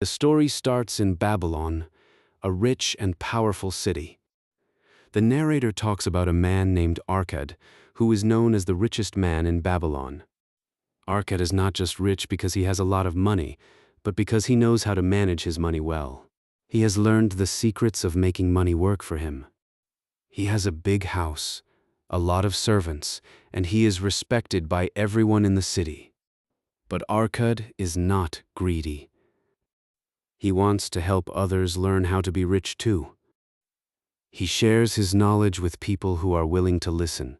The story starts in Babylon, a rich and powerful city. The narrator talks about a man named Arkad, who is known as the richest man in Babylon. Arkad is not just rich because he has a lot of money, but because he knows how to manage his money well. He has learned the secrets of making money work for him. He has a big house, a lot of servants, and he is respected by everyone in the city. But Arkad is not greedy. He wants to help others learn how to be rich too. He shares his knowledge with people who are willing to listen.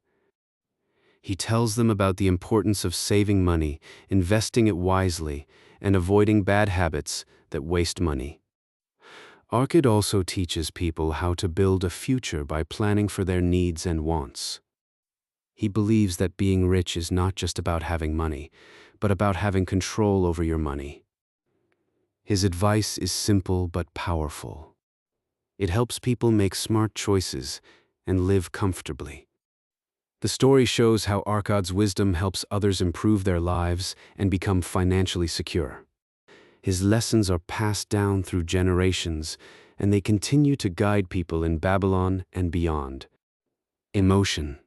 He tells them about the importance of saving money, investing it wisely, and avoiding bad habits that waste money. Arkad also teaches people how to build a future by planning for their needs and wants. He believes that being rich is not just about having money, but about having control over your money. His advice is simple but powerful. It helps people make smart choices and live comfortably. The story shows how Arkad's wisdom helps others improve their lives and become financially secure. His lessons are passed down through generations, and they continue to guide people in Babylon and beyond. Emotion.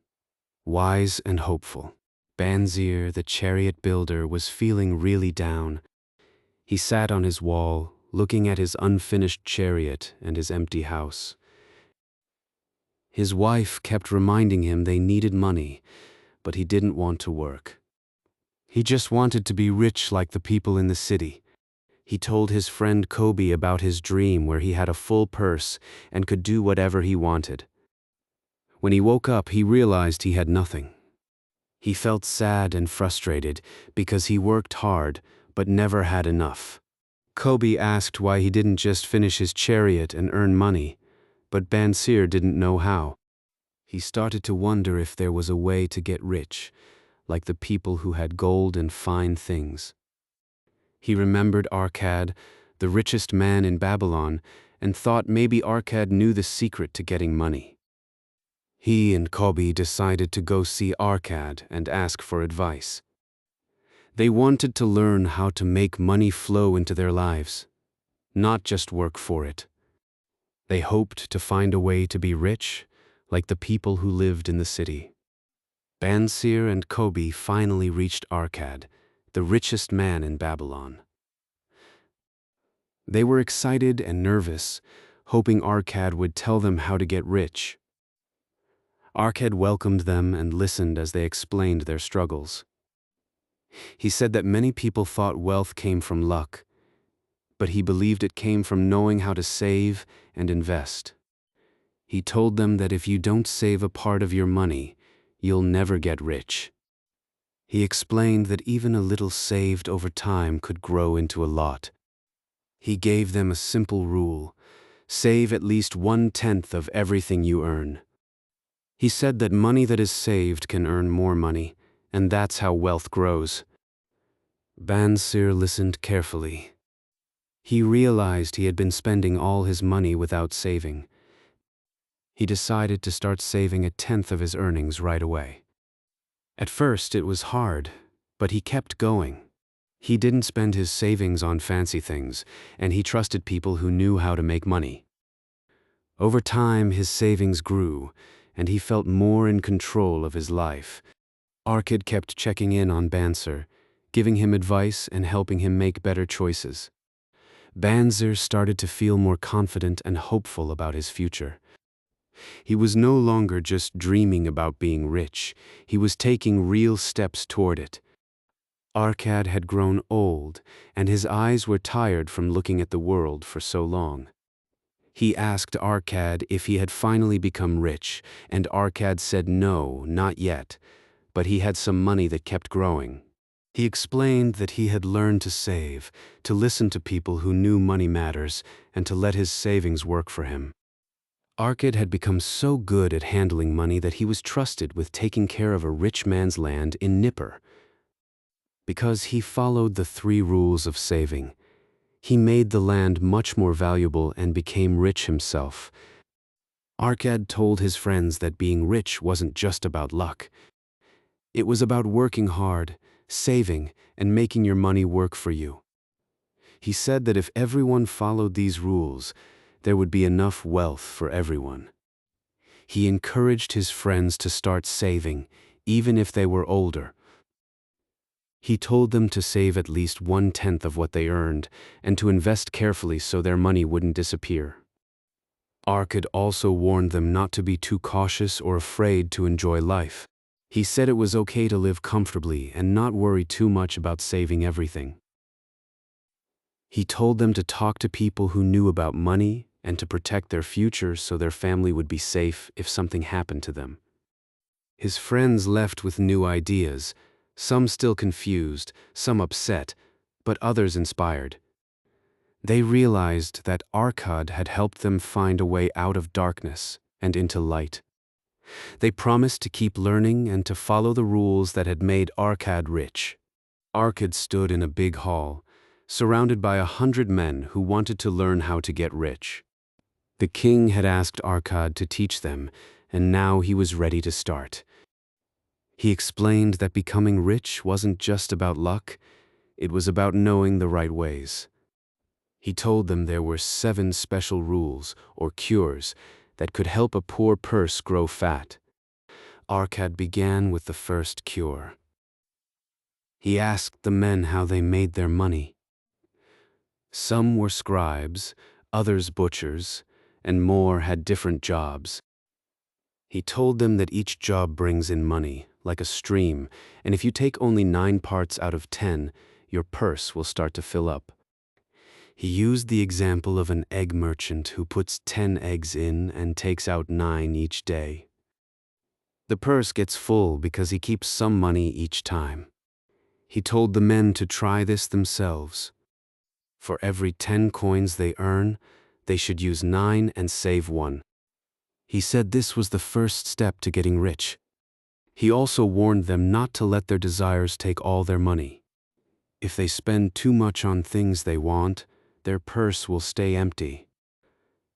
Wise and hopeful. Banzir, the chariot builder, was feeling really down. He sat on his wall, looking at his unfinished chariot and his empty house. His wife kept reminding him they needed money, but he didn't want to work. He just wanted to be rich like the people in the city. He told his friend Kobe about his dream where he had a full purse and could do whatever he wanted. When he woke up, he realized he had nothing. He felt sad and frustrated because he worked hard but never had enough. Kobe asked why he didn't just finish his chariot and earn money, but Banzir didn't know how. He started to wonder if there was a way to get rich, like the people who had gold and fine things. He remembered Arkad, the richest man in Babylon, and thought maybe Arkad knew the secret to getting money. He and Kobe decided to go see Arkad and ask for advice. They wanted to learn how to make money flow into their lives, not just work for it. They hoped to find a way to be rich, like the people who lived in the city. Banzir and Kobe finally reached Arkad, the richest man in Babylon. They were excited and nervous, hoping Arkad would tell them how to get rich. Arkad welcomed them and listened as they explained their struggles. He said that many people thought wealth came from luck, but he believed it came from knowing how to save and invest. He told them that if you don't save a part of your money, you'll never get rich. He explained that even a little saved over time could grow into a lot. He gave them a simple rule: save at least 1/10 of everything you earn. He said that money that is saved can earn more money, and that's how wealth grows. Banzir listened carefully. He realized he had been spending all his money without saving. He decided to start saving 1/10 of his earnings right away. At first it was hard, but he kept going. He didn't spend his savings on fancy things, and he trusted people who knew how to make money. Over time, his savings grew, and he felt more in control of his life. Arkad kept checking in on Banzir, giving him advice and helping him make better choices. Banzir started to feel more confident and hopeful about his future. He was no longer just dreaming about being rich, he was taking real steps toward it. Arkad had grown old, and his eyes were tired from looking at the world for so long. He asked Arkad if he had finally become rich, and Arkad said no, not yet, but he had some money that kept growing. He explained that he had learned to save, to listen to people who knew money matters, and to let his savings work for him. Arkad had become so good at handling money that he was trusted with taking care of a rich man's land in Nippur. Because he followed the 3 rules of saving, he made the land much more valuable and became rich himself. Arkad told his friends that being rich wasn't just about luck. It was about working hard, saving, and making your money work for you. He said that if everyone followed these rules, there would be enough wealth for everyone. He encouraged his friends to start saving, even if they were older. He told them to save at least 1/10 of what they earned and to invest carefully so their money wouldn't disappear. Arkad also warned them not to be too cautious or afraid to enjoy life. He said it was okay to live comfortably and not worry too much about saving everything. He told them to talk to people who knew about money and to protect their future so their family would be safe if something happened to them. His friends left with new ideas, some still confused, some upset, but others inspired. They realized that Arkad had helped them find a way out of darkness and into light. They promised to keep learning and to follow the rules that had made Arkad rich. Arkad stood in a big hall, surrounded by 100 men who wanted to learn how to get rich. The king had asked Arkad to teach them, and now he was ready to start. He explained that becoming rich wasn't just about luck, it was about knowing the right ways. He told them there were 7 special rules, or cures, that could help a poor purse grow fat. Arkad began with the first cure. He asked the men how they made their money. Some were scribes, others butchers, and more had different jobs. He told them that each job brings in money, like a stream, and if you take only 9 parts out of 10, your purse will start to fill up. He used the example of an egg merchant who puts 10 eggs in and takes out 9 each day. The purse gets full because he keeps some money each time. He told the men to try this themselves. For every 10 coins they earn, they should use 9 and save 1. He said this was the first step to getting rich. He also warned them not to let their desires take all their money. If they spend too much on things they want, their purse will stay empty.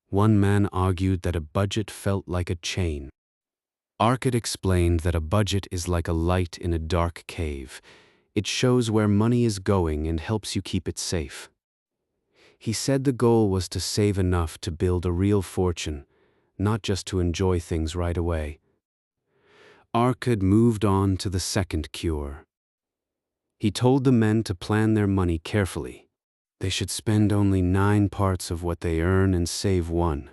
One man argued that a budget felt like a chain. Arkad explained that a budget is like a light in a dark cave. It shows where money is going and helps you keep it safe. He said the goal was to save enough to build a real fortune, not just to enjoy things right away. Arkad moved on to the second cure. He told the men to plan their money carefully. They should spend only 9 parts of what they earn and save 1.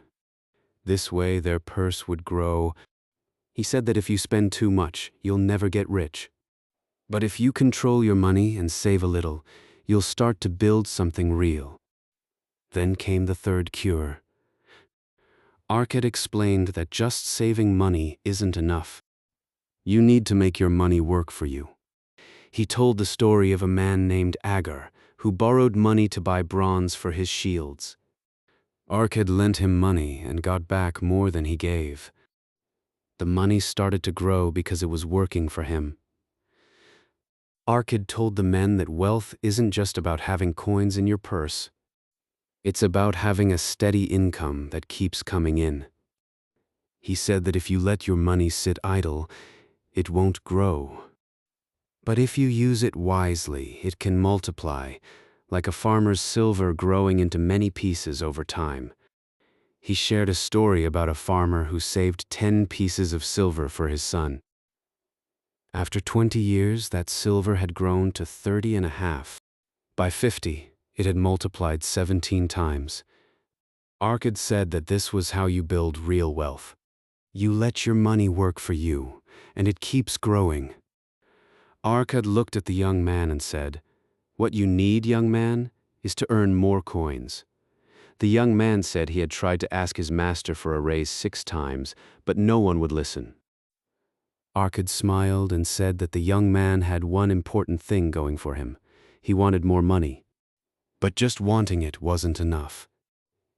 This way their purse would grow. He said that if you spend too much, you'll never get rich. But if you control your money and save a little, you'll start to build something real. Then came the third cure. Arkad explained that just saving money isn't enough. You need to make your money work for you. He told the story of a man named Agar, who borrowed money to buy bronze for his shields. Arkad lent him money and got back more than he gave. The money started to grow because it was working for him. Arkad told the men that wealth isn't just about having coins in your purse. It's about having a steady income that keeps coming in. He said that if you let your money sit idle, it won't grow. But if you use it wisely, it can multiply, like a farmer's silver growing into many pieces over time. He shared a story about a farmer who saved 10 pieces of silver for his son. After 20 years, that silver had grown to 30.5. By 50, it had multiplied 17 times. Arkad said that this was how you build real wealth. You let your money work for you, and it keeps growing. Arkad looked at the young man and said, "What you need, young man, is to earn more coins." The young man said he had tried to ask his master for a raise 6 times, but no one would listen. Arkad smiled and said that the young man had one important thing going for him. He wanted more money. But just wanting it wasn't enough.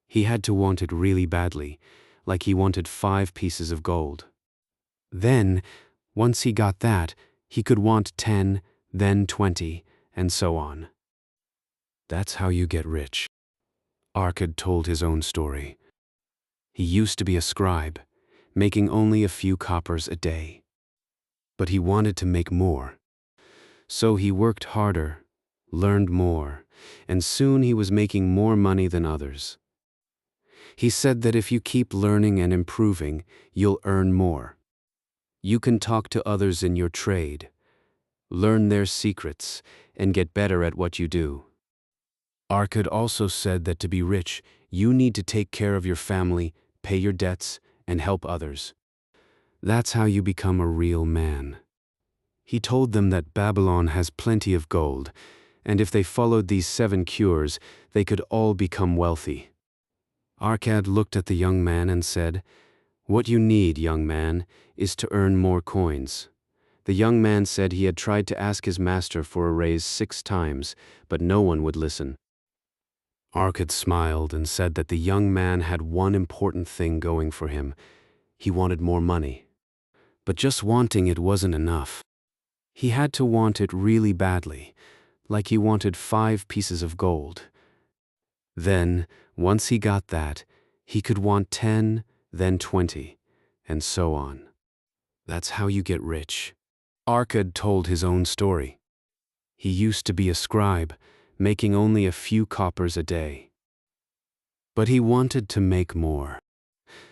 He had to want it really badly, like he wanted 5 pieces of gold. Then, once he got that, he could want 10, then 20, and so on. That's how you get rich. Arkad told his own story. He used to be a scribe, making only a few coppers a day. But he wanted to make more. So he worked harder, learned more, and soon he was making more money than others. He said that if you keep learning and improving, you'll earn more. You can talk to others in your trade, learn their secrets, and get better at what you do. Arkad also said that to be rich, you need to take care of your family, pay your debts, and help others. That's how you become a real man. He told them that Babylon has plenty of gold, and if they followed these 7 cures, they could all become wealthy. Arkad looked at the young man and said, "What you need, young man, is to earn more coins." The young man said he had tried to ask his master for a raise 6 times, but no one would listen. Arkad smiled and said that the young man had one important thing going for him. He wanted more money. But just wanting it wasn't enough. He had to want it really badly, like he wanted 5 pieces of gold. Then, once he got that, he could want 10, then 20, and so on. That's how you get rich. Arkad told his own story. He used to be a scribe, making only a few coppers a day. But he wanted to make more.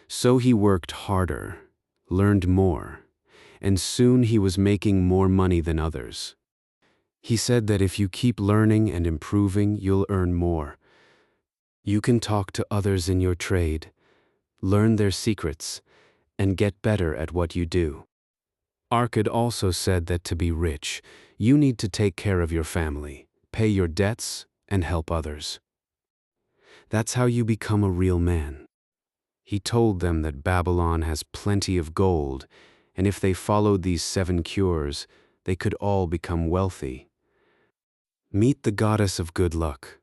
So he worked harder, learned more, and soon he was making more money than others. He said that if you keep learning and improving, you'll earn more. You can talk to others in your trade, learn their secrets, and get better at what you do. Arkad also said that to be rich, you need to take care of your family, pay your debts, and help others. That's how you become a real man. He told them that Babylon has plenty of gold, and if they followed these 7 cures, they could all become wealthy. Meet the goddess of good luck.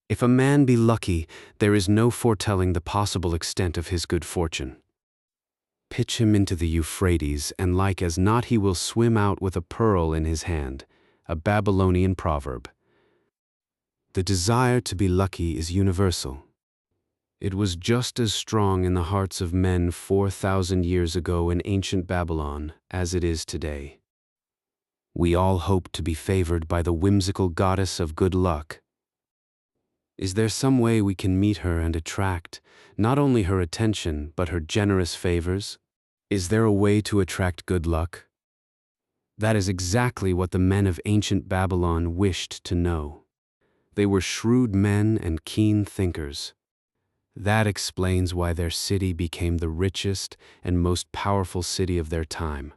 If a man be lucky, there is no foretelling the possible extent of his good fortune. Pitch him into the Euphrates, and like as not he will swim out with a pearl in his hand, a Babylonian proverb. The desire to be lucky is universal. It was just as strong in the hearts of men 4,000 years ago in ancient Babylon as it is today. We all hope to be favored by the whimsical goddess of good luck. Is there some way we can meet her and attract not only her attention but her generous favors? Is there a way to attract good luck? That is exactly what the men of ancient Babylon wished to know. They were shrewd men and keen thinkers. That explains why their city became the richest and most powerful city of their time.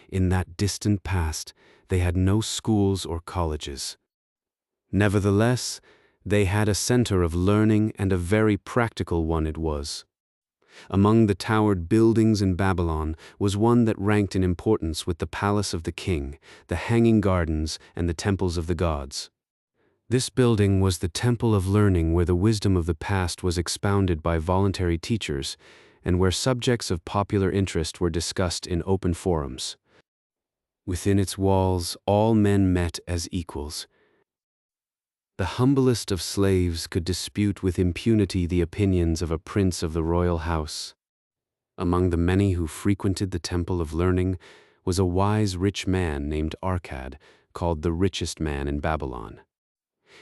In that distant past, they had no schools or colleges. Nevertheless, they had a center of learning, and a very practical one it was. Among the towered buildings in Babylon was one that ranked in importance with the palace of the king, the hanging gardens, and the temples of the gods. This building was the temple of learning, where the wisdom of the past was expounded by voluntary teachers, and where subjects of popular interest were discussed in open forums. Within its walls, all men met as equals. The humblest of slaves could dispute with impunity the opinions of a prince of the royal house. Among the many who frequented the temple of learning was a wise rich man named Arkad, called the richest man in Babylon.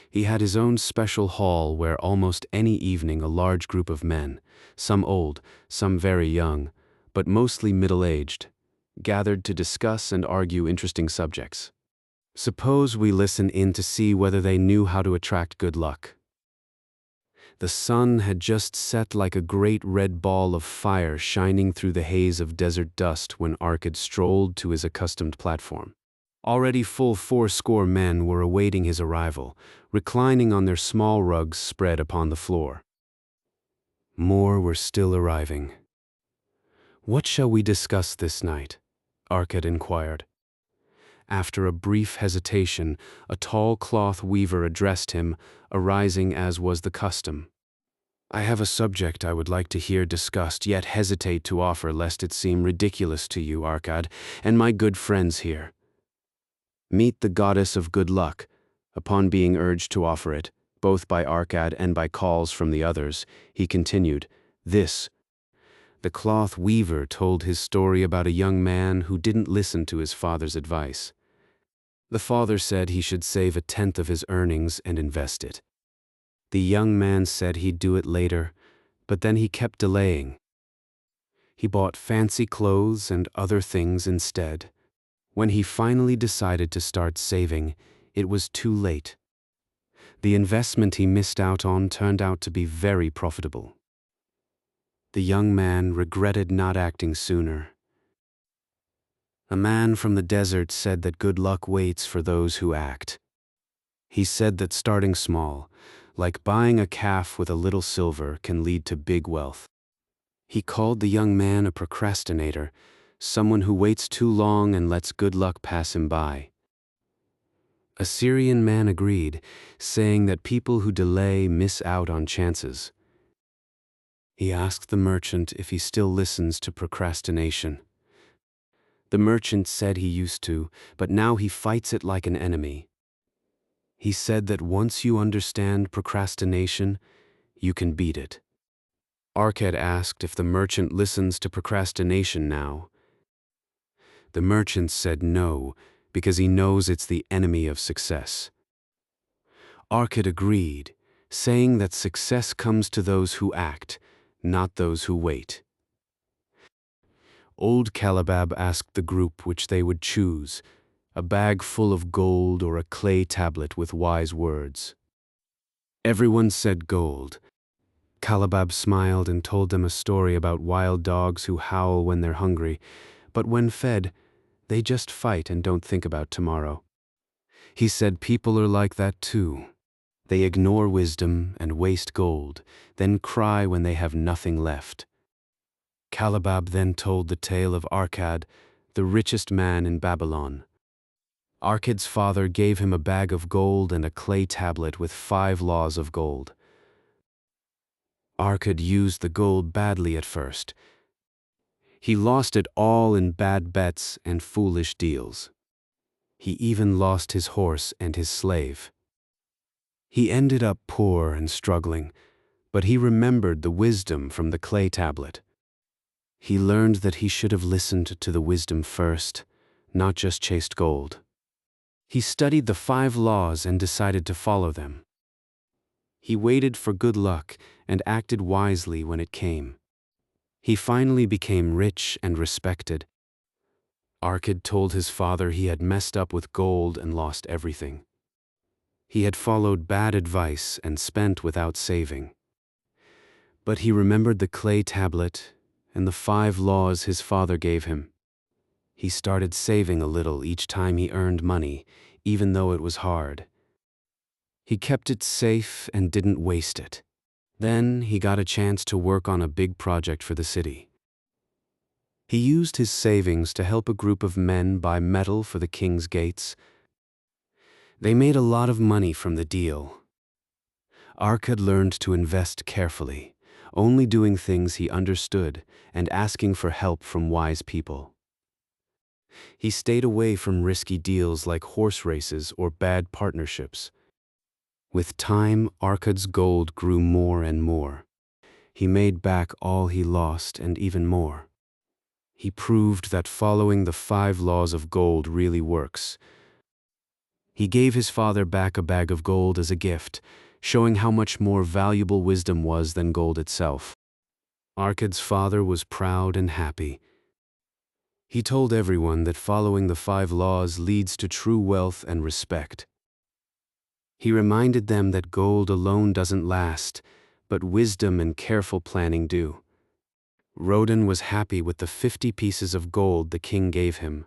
He had his own special hall where almost any evening a large group of men, some old, some very young, but mostly middle-aged, gathered to discuss and argue interesting subjects. Suppose we listen in to see whether they knew how to attract good luck. The sun had just set like a great red ball of fire shining through the haze of desert dust when Arkad strolled to his accustomed platform. Already full 80 men were awaiting his arrival, reclining on their small rugs spread upon the floor. More were still arriving. "What shall we discuss this night?" Arkad inquired. After a brief hesitation, a tall cloth weaver addressed him, arising as was the custom. "I have a subject I would like to hear discussed, yet hesitate to offer lest it seem ridiculous to you, Arkad, and my good friends here. Meet the goddess of good luck." Upon being urged to offer it, both by Arkad and by calls from the others, he continued, "This." The cloth weaver told his story about a young man who didn't listen to his father's advice. The father said he should save 1/10 of his earnings and invest it. The young man said he'd do it later, but then he kept delaying. He bought fancy clothes and other things instead. When he finally decided to start saving, it was too late. The investment he missed out on turned out to be very profitable. The young man regretted not acting sooner. A man from the desert said that good luck waits for those who act. He said that starting small, like buying a calf with a little silver, can lead to big wealth. He called the young man a procrastinator, someone who waits too long and lets good luck pass him by. A Syrian man agreed, saying that people who delay miss out on chances. He asked the merchant if he still listens to procrastination. The merchant said he used to, but now he fights it like an enemy. He said that once you understand procrastination, you can beat it. Arkad asked if the merchant listens to procrastination now. The merchant said no, because he knows it's the enemy of success. Arkad agreed, saying that success comes to those who act, not those who wait. Old Kalabab asked the group which they would choose, a bag full of gold or a clay tablet with wise words. Everyone said gold. Kalabab smiled and told them a story about wild dogs who howl when they're hungry, but when fed, they just fight and don't think about tomorrow. He said people are like that too. They ignore wisdom and waste gold, then cry when they have nothing left. Kalabab then told the tale of Arkad, the richest man in Babylon. Arkad's father gave him a bag of gold and a clay tablet with 5 laws of gold. Arkad used the gold badly at first. He lost it all in bad bets and foolish deals. He even lost his horse and his slave. He ended up poor and struggling, but he remembered the wisdom from the clay tablet. He learned that he should have listened to the wisdom first, not just chased gold. He studied the 5 laws and decided to follow them. He waited for good luck and acted wisely when it came. He finally became rich and respected. Arkad told his father he had messed up with gold and lost everything. He had followed bad advice and spent without saving. But he remembered the clay tablet and the 5 laws his father gave him. He started saving a little each time he earned money, even though it was hard. He kept it safe and didn't waste it. Then he got a chance to work on a big project for the city. He used his savings to help a group of men buy metal for the king's gates. They made a lot of money from the deal. Arkad learned to invest carefully, only doing things he understood and asking for help from wise people. He stayed away from risky deals like horse races or bad partnerships. With time, Arkad's gold grew more and more. He made back all he lost and even more. He proved that following the 5 laws of gold really works. He gave his father back a bag of gold as a gift, showing how much more valuable wisdom was than gold itself. Arkad's father was proud and happy. He told everyone that following the 5 laws leads to true wealth and respect. He reminded them that gold alone doesn't last, but wisdom and careful planning do. Rodan was happy with the 50 pieces of gold the king gave him.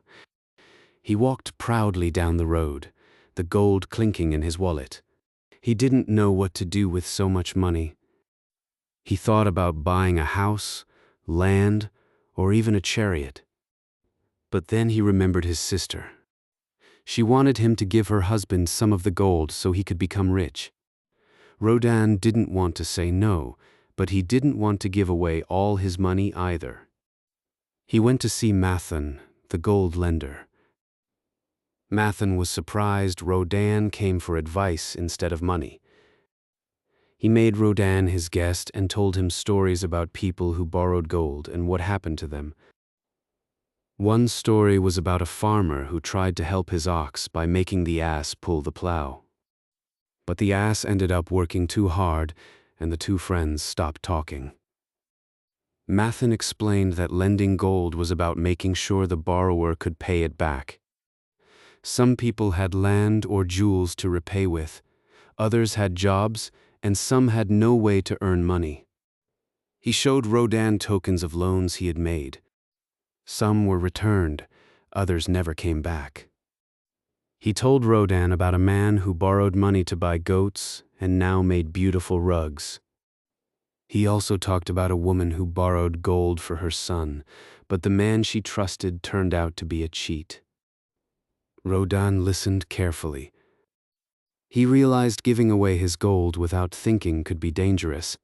He walked proudly down the road, the gold clinking in his wallet. He didn't know what to do with so much money. He thought about buying a house, land, or even a chariot. But then he remembered his sister. She wanted him to give her husband some of the gold so he could become rich. Rodan didn't want to say no, but he didn't want to give away all his money either. He went to see Mathan, the gold lender. Mathan was surprised Rodan came for advice instead of money. He made Rodan his guest and told him stories about people who borrowed gold and what happened to them. One story was about a farmer who tried to help his ox by making the ass pull the plow. But the ass ended up working too hard, and the two friends stopped talking. Mathan explained that lending gold was about making sure the borrower could pay it back. Some people had land or jewels to repay with, others had jobs, and some had no way to earn money. He showed Rodin tokens of loans he had made. Some were returned, others never came back. He told Rodin about a man who borrowed money to buy goats and now made beautiful rugs. He also talked about a woman who borrowed gold for her son, but the man she trusted turned out to be a cheat. Rodin listened carefully. He realized giving away his gold without thinking could be dangerous.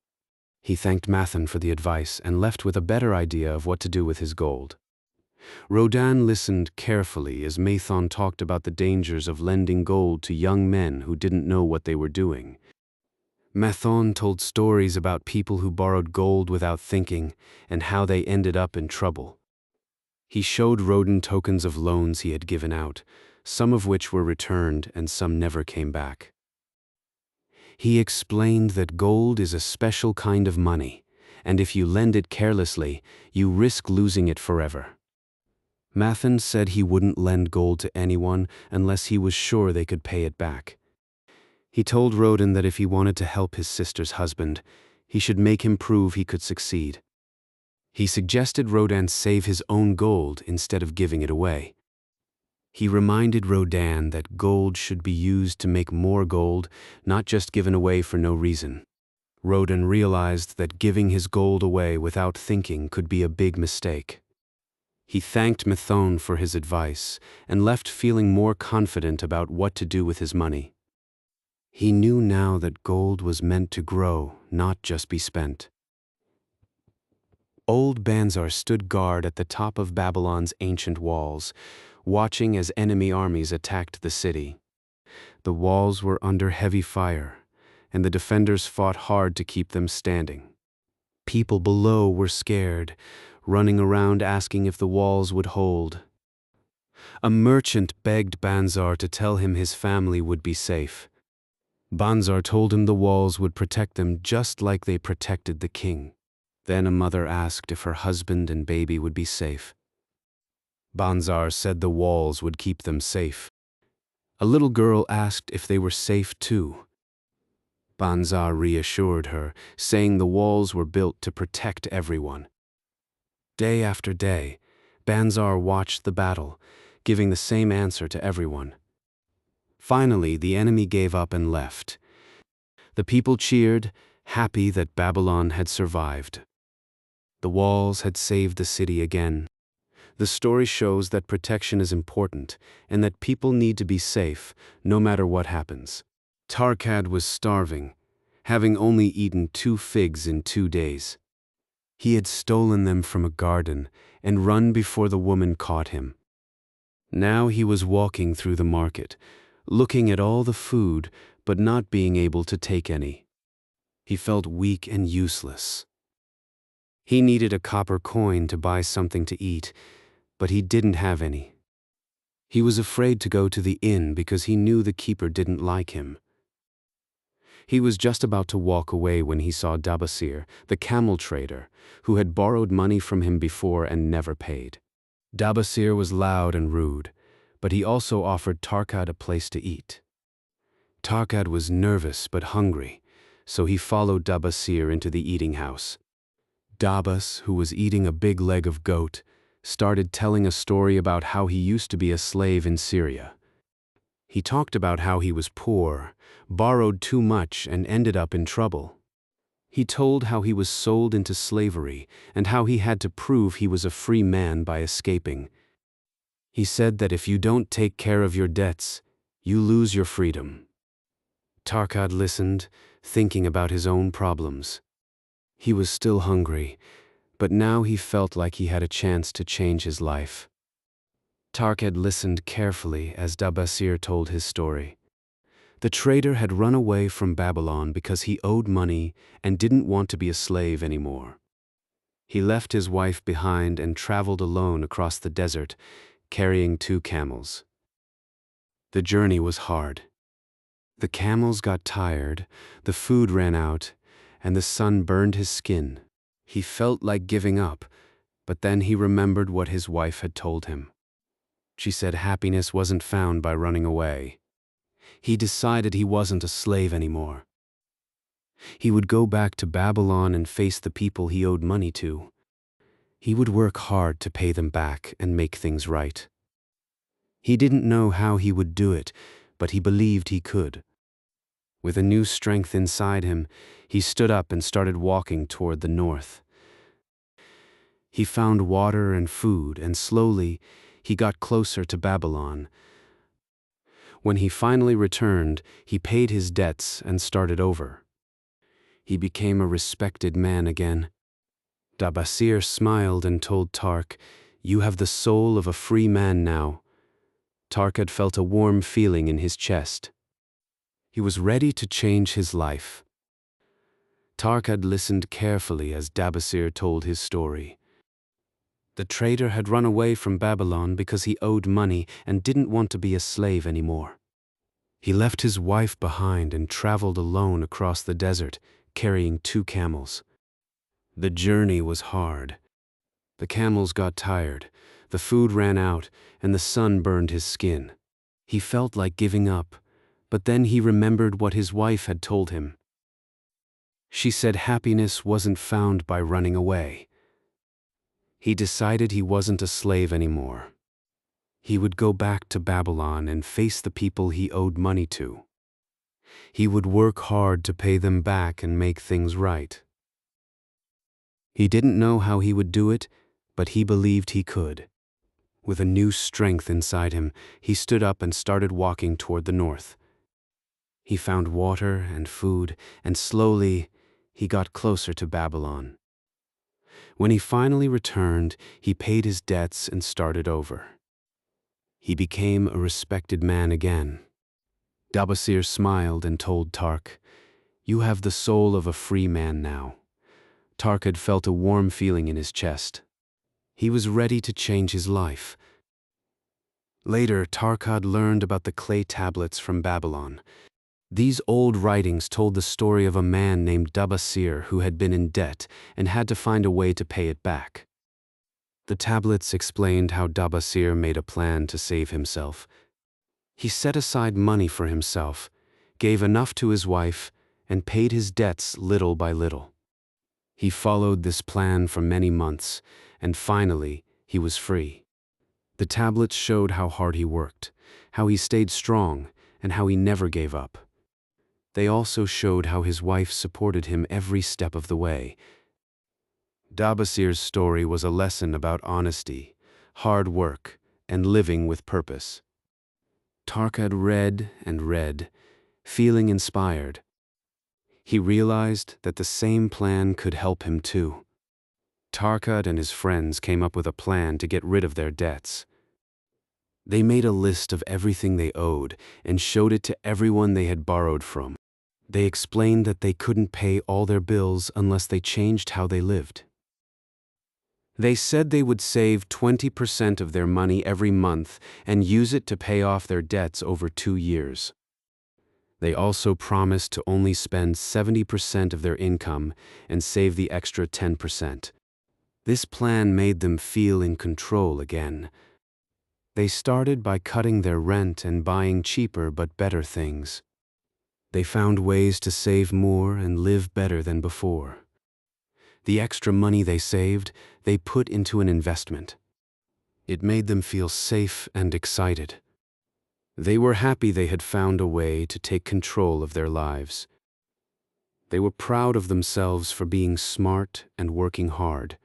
He thanked Mathan for the advice and left with a better idea of what to do with his gold. Rodin listened carefully as Mathan talked about the dangers of lending gold to young men who didn't know what they were doing. Mathan told stories about people who borrowed gold without thinking and how they ended up in trouble. He showed Rodin tokens of loans he had given out, some of which were returned and some never came back. He explained that gold is a special kind of money, and if you lend it carelessly, you risk losing it forever. Mathan said he wouldn't lend gold to anyone unless he was sure they could pay it back. He told Rodin that if he wanted to help his sister's husband, he should make him prove he could succeed. He suggested Rodin save his own gold instead of giving it away. He reminded Rodin that gold should be used to make more gold, not just given away for no reason. Rodin realized that giving his gold away without thinking could be a big mistake. He thanked Mathan for his advice and left feeling more confident about what to do with his money. He knew now that gold was meant to grow, not just be spent. Old Banzar stood guard at the top of Babylon's ancient walls, watching as enemy armies attacked the city. The walls were under heavy fire, and the defenders fought hard to keep them standing. People below were scared, running around asking if the walls would hold. A merchant begged Banzar to tell him his family would be safe. Banzar told him the walls would protect them just like they protected the king. Then a mother asked if her husband and baby would be safe. Banzar said the walls would keep them safe. A little girl asked if they were safe too. Banzar reassured her, saying the walls were built to protect everyone. Day after day, Banzar watched the battle, giving the same answer to everyone. Finally, the enemy gave up and left. The people cheered, happy that Babylon had survived. The walls had saved the city again. The story shows that protection is important and that people need to be safe, no matter what happens. Tarkad was starving, having only eaten 2 figs in 2 days. He had stolen them from a garden and run before the woman caught him. Now he was walking through the market, looking at all the food but not being able to take any. He felt weak and useless. He needed a copper coin to buy something to eat, but he didn't have any. He was afraid to go to the inn because he knew the keeper didn't like him. He was just about to walk away when he saw Dabasir, the camel trader, who had borrowed money from him before and never paid. Dabasir was loud and rude, but he also offered Tarkad a place to eat. Tarkad was nervous but hungry, so he followed Dabasir into the eating house. Dabas, who was eating a big leg of goat, started telling a story about how he used to be a slave in Syria. He talked about how he was poor, borrowed too much, and ended up in trouble. He told how he was sold into slavery and how he had to prove he was a free man by escaping. He said that if you don't take care of your debts, you lose your freedom. Tarkad listened, thinking about his own problems. He was still hungry, but now he felt like he had a chance to change his life. Tarkad listened carefully as Dabasir told his story. The trader had run away from Babylon because he owed money and didn't want to be a slave anymore. He left his wife behind and traveled alone across the desert, carrying 2 camels. The journey was hard. The camels got tired, the food ran out, and the sun burned his skin. He felt like giving up, but then he remembered what his wife had told him. She said happiness wasn't found by running away. He decided he wasn't a slave anymore. He would go back to Babylon and face the people he owed money to. He would work hard to pay them back and make things right. He didn't know how he would do it, but he believed he could. With a new strength inside him, he stood up and started walking toward the north. He found water and food, and slowly, he got closer to Babylon. When he finally returned, he paid his debts and started over. He became a respected man again. Dabasir smiled and told Tark, "You have the soul of a free man now." Tark had felt a warm feeling in his chest. He was ready to change his life. Tark had listened carefully as Dabasir told his story. The trader had run away from Babylon because he owed money and didn't want to be a slave anymore. He left his wife behind and traveled alone across the desert, carrying 2 camels. The journey was hard. The camels got tired, the food ran out, and the sun burned his skin. He felt like giving up, but then he remembered what his wife had told him. She said happiness wasn't found by running away. He decided he wasn't a slave anymore. He would go back to Babylon and face the people he owed money to. He would work hard to pay them back and make things right. He didn't know how he would do it, but he believed he could. With a new strength inside him, he stood up and started walking toward the north. He found water and food, and slowly, he got closer to Babylon. When he finally returned, he paid his debts and started over. He became a respected man again. Dabasir smiled and told Tark, "You have the soul of a free man now." Tark had felt a warm feeling in his chest. He was ready to change his life. Later, Tark had learned about the clay tablets from Babylon. These old writings told the story of a man named Dabasir who had been in debt and had to find a way to pay it back. The tablets explained how Dabasir made a plan to save himself. He set aside money for himself, gave enough to his wife, and paid his debts little by little. He followed this plan for many months, and finally, he was free. The tablets showed how hard he worked, how he stayed strong, and how he never gave up. They also showed how his wife supported him every step of the way. Dabasir's story was a lesson about honesty, hard work, and living with purpose. Tark had read and read, feeling inspired. He realized that the same plan could help him too. Tarkad and his friends came up with a plan to get rid of their debts. They made a list of everything they owed and showed it to everyone they had borrowed from. They explained that they couldn't pay all their bills unless they changed how they lived. They said they would save 20% of their money every month and use it to pay off their debts over 2 years. They also promised to only spend 70% of their income and save the extra 10%. This plan made them feel in control again. They started by cutting their rent and buying cheaper but better things. They found ways to save more and live better than before. The extra money they saved, they put into an investment. It made them feel safe and excited. They were happy they had found a way to take control of their lives. They were proud of themselves for being smart and working hard.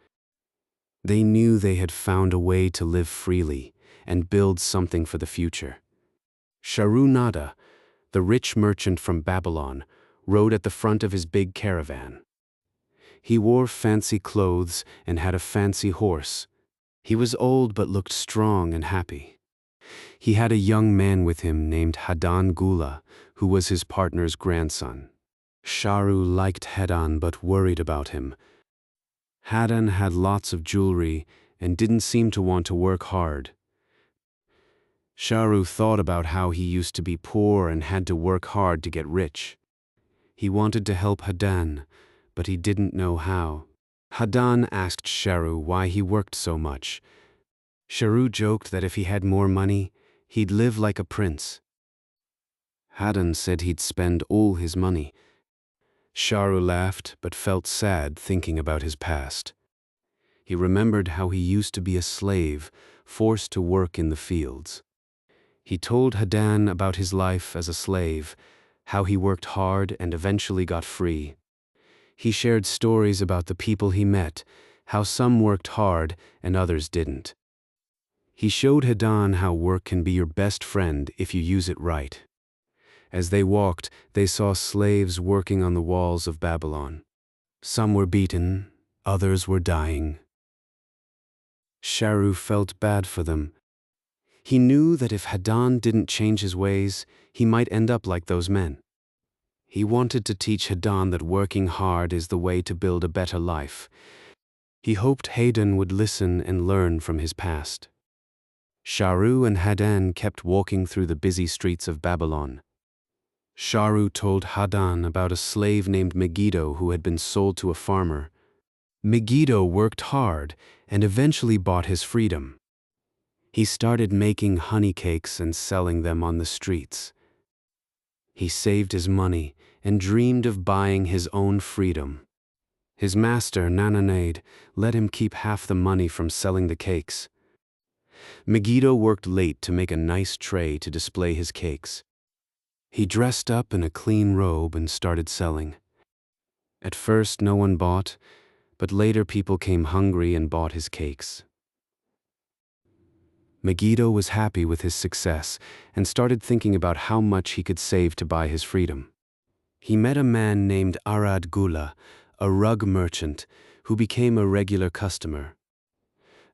They knew they had found a way to live freely and build something for the future. Sharu-Nada, the rich merchant from Babylon, rode at the front of his big caravan. He wore fancy clothes and had a fancy horse. He was old but looked strong and happy. He had a young man with him named Hadan Gula, who was his partner's grandson. Sharu liked Hadan but worried about him. Hadan had lots of jewelry and didn't seem to want to work hard. Sharu thought about how he used to be poor and had to work hard to get rich. He wanted to help Hadan, but he didn't know how. Hadan asked Sharu why he worked so much. Sharu joked that if he had more money, he'd live like a prince. Hadan said he'd spend all his money. Sharu laughed but felt sad thinking about his past. He remembered how he used to be a slave, forced to work in the fields. He told Hadan about his life as a slave, how he worked hard and eventually got free. He shared stories about the people he met, how some worked hard and others didn't. He showed Hadan how work can be your best friend if you use it right. As they walked, they saw slaves working on the walls of Babylon. Some were beaten, others were dying. Sharu felt bad for them. He knew that if Hadan didn't change his ways, he might end up like those men. He wanted to teach Hadan that working hard is the way to build a better life. He hoped Hadan would listen and learn from his past. Sharu and Hadan kept walking through the busy streets of Babylon. Sharu told Hadan about a slave named Megiddo who had been sold to a farmer. Megiddo worked hard and eventually bought his freedom. He started making honey cakes and selling them on the streets. He saved his money and dreamed of buying his own freedom. His master, Nananade, let him keep half the money from selling the cakes. Megiddo worked late to make a nice tray to display his cakes. He dressed up in a clean robe and started selling. At first, no one bought, but later people came hungry and bought his cakes. Megiddo was happy with his success and started thinking about how much he could save to buy his freedom. He met a man named Arad Gula, a rug merchant, who became a regular customer.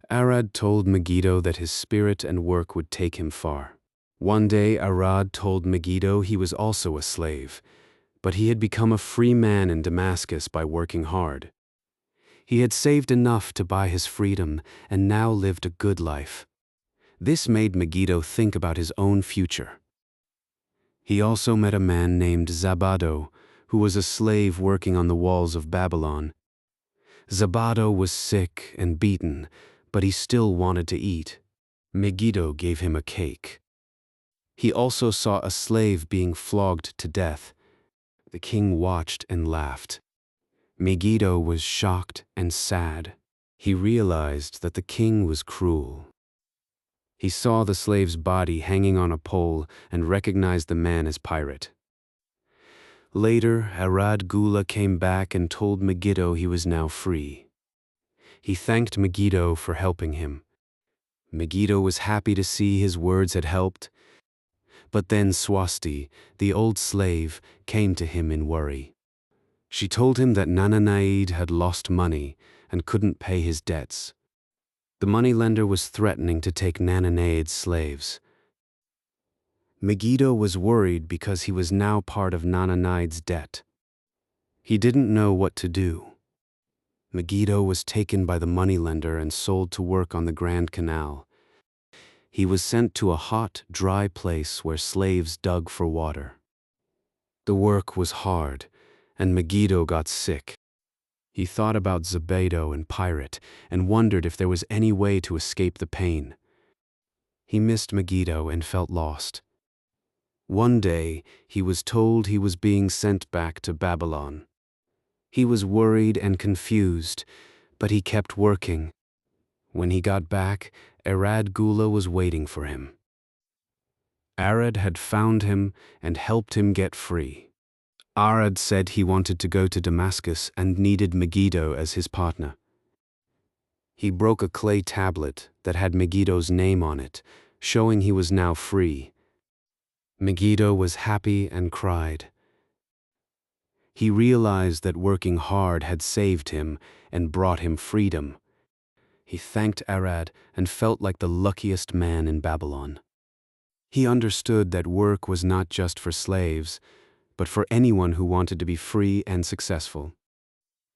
Arad told Megiddo that his spirit and work would take him far. One day Arad told Megiddo he was also a slave, but he had become a free man in Damascus by working hard. He had saved enough to buy his freedom and now lived a good life. This made Megiddo think about his own future. He also met a man named Zabado, who was a slave working on the walls of Babylon. Zabado was sick and beaten, but he still wanted to eat. Megiddo gave him a cake. He also saw a slave being flogged to death. The king watched and laughed. Megiddo was shocked and sad. He realized that the king was cruel. He saw the slave's body hanging on a pole and recognized the man as pirate. Later, Arad Gula came back and told Megiddo he was now free. He thanked Megiddo for helping him. Megiddo was happy to see his words had helped. But then Swasti, the old slave, came to him in worry. She told him that Nananaid had lost money and couldn't pay his debts. The moneylender was threatening to take Nananaid's slaves. Megiddo was worried because he was now part of Nananaid's debt. He didn't know what to do. Megiddo was taken by the moneylender and sold to work on the Grand Canal. He was sent to a hot, dry place where slaves dug for water. The work was hard, and Megiddo got sick. He thought about Zabado and Pirate and wondered if there was any way to escape the pain. He missed Megiddo and felt lost. One day, he was told he was being sent back to Babylon. He was worried and confused, but he kept working. When he got back, Arad Gula was waiting for him. Arad had found him and helped him get free. Arad said he wanted to go to Damascus and needed Megiddo as his partner. He broke a clay tablet that had Megiddo's name on it, showing he was now free. Megiddo was happy and cried. He realized that working hard had saved him and brought him freedom. He thanked Arad and felt like the luckiest man in Babylon. He understood that work was not just for slaves, but for anyone who wanted to be free and successful.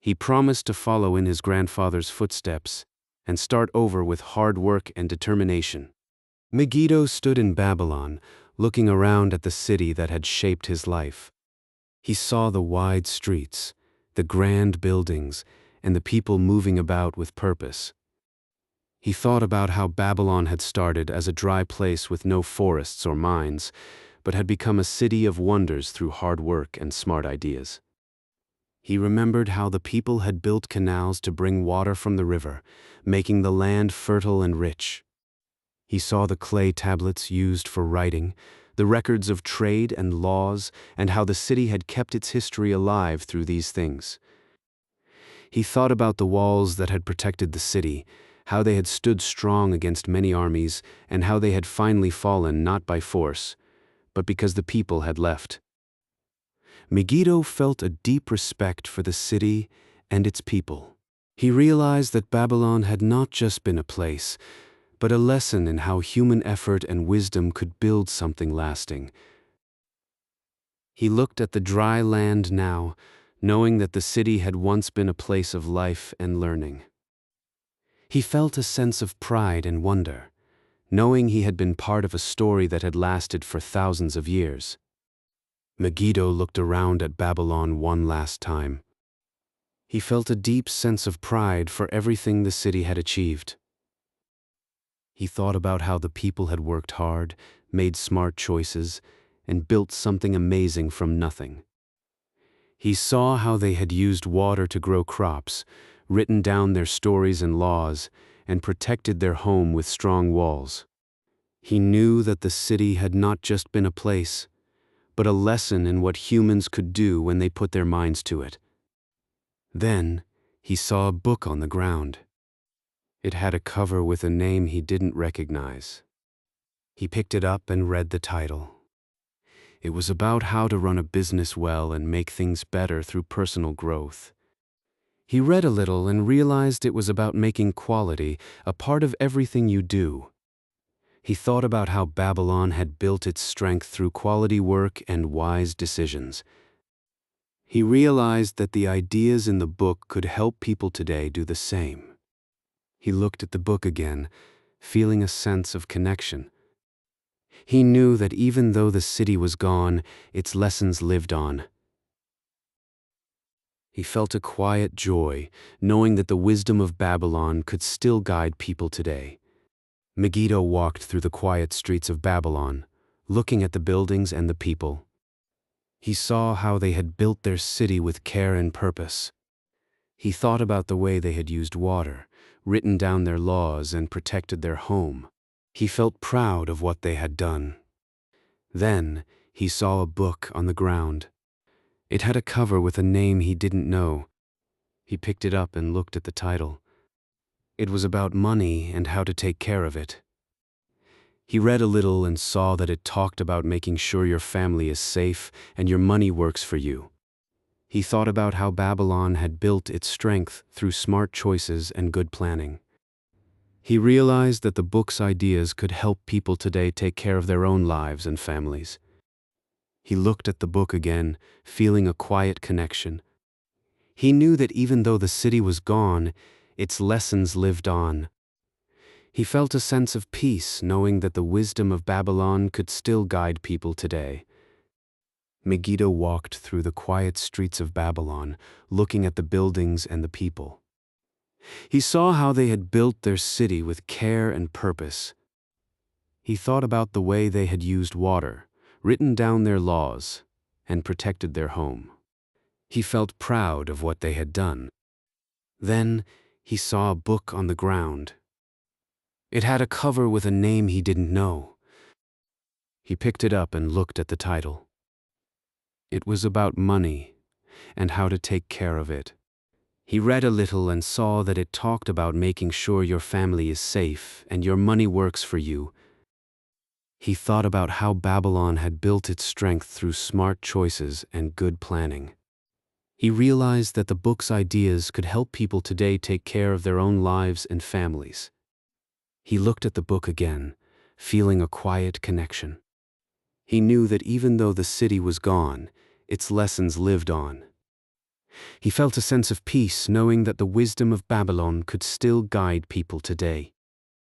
He promised to follow in his grandfather's footsteps and start over with hard work and determination. Megiddo stood in Babylon, looking around at the city that had shaped his life. He saw the wide streets, the grand buildings, and the people moving about with purpose. He thought about how Babylon had started as a dry place with no forests or mines, but had become a city of wonders through hard work and smart ideas. He remembered how the people had built canals to bring water from the river, making the land fertile and rich. He saw the clay tablets used for writing, the records of trade and laws, and how the city had kept its history alive through these things. He thought about the walls that had protected the city, how they had stood strong against many armies, and how they had finally fallen not by force, but because the people had left. Megiddo felt a deep respect for the city and its people. He realized that Babylon had not just been a place, but a lesson in how human effort and wisdom could build something lasting. He looked at the dry land now, knowing that the city had once been a place of life and learning. He felt a sense of pride and wonder, knowing he had been part of a story that had lasted for thousands of years. Megiddo looked around at Babylon one last time. He felt a deep sense of pride for everything the city had achieved. He thought about how the people had worked hard, made smart choices, and built something amazing from nothing. He saw how they had used water to grow crops, written down their stories and laws, and protected their home with strong walls. He knew that the city had not just been a place, but a lesson in what humans could do when they put their minds to it. Then, he saw a book on the ground. It had a cover with a name he didn't recognize. He picked it up and read the title. It was about how to run a business well and make things better through personal growth. He read a little and realized it was about making quality a part of everything you do. He thought about how Babylon had built its strength through quality work and wise decisions. He realized that the ideas in the book could help people today do the same. He looked at the book again, feeling a sense of connection. He knew that even though the city was gone, its lessons lived on. He felt a quiet joy, knowing that the wisdom of Babylon could still guide people today. Megiddo walked through the quiet streets of Babylon, looking at the buildings and the people. He saw how they had built their city with care and purpose. He thought about the way they had used water, written down their laws, and protected their home. He felt proud of what they had done. Then, he saw a book on the ground. It had a cover with a name he didn't know. He picked it up and looked at the title. It was about money and how to take care of it. He read a little and saw that it talked about making sure your family is safe and your money works for you. He thought about how Babylon had built its strength through smart choices and good planning. He realized that the book's ideas could help people today take care of their own lives and families. He looked at the book again, feeling a quiet connection. He knew that even though the city was gone, its lessons lived on. He felt a sense of peace knowing that the wisdom of Babylon could still guide people today. Megiddo walked through the quiet streets of Babylon, looking at the buildings and the people. He saw how they had built their city with care and purpose. He thought about the way they had used water, written down their laws, and protected their home. He felt proud of what they had done. Then, he saw a book on the ground. It had a cover with a name he didn't know. He picked it up and looked at the title. It was about money and how to take care of it. He read a little and saw that it talked about making sure your family is safe and your money works for you. He thought about how Babylon had built its strength through smart choices and good planning. He realized that the book's ideas could help people today take care of their own lives and families. He looked at the book again, feeling a quiet connection. He knew that even though the city was gone, its lessons lived on. He felt a sense of peace knowing that the wisdom of Babylon could still guide people today.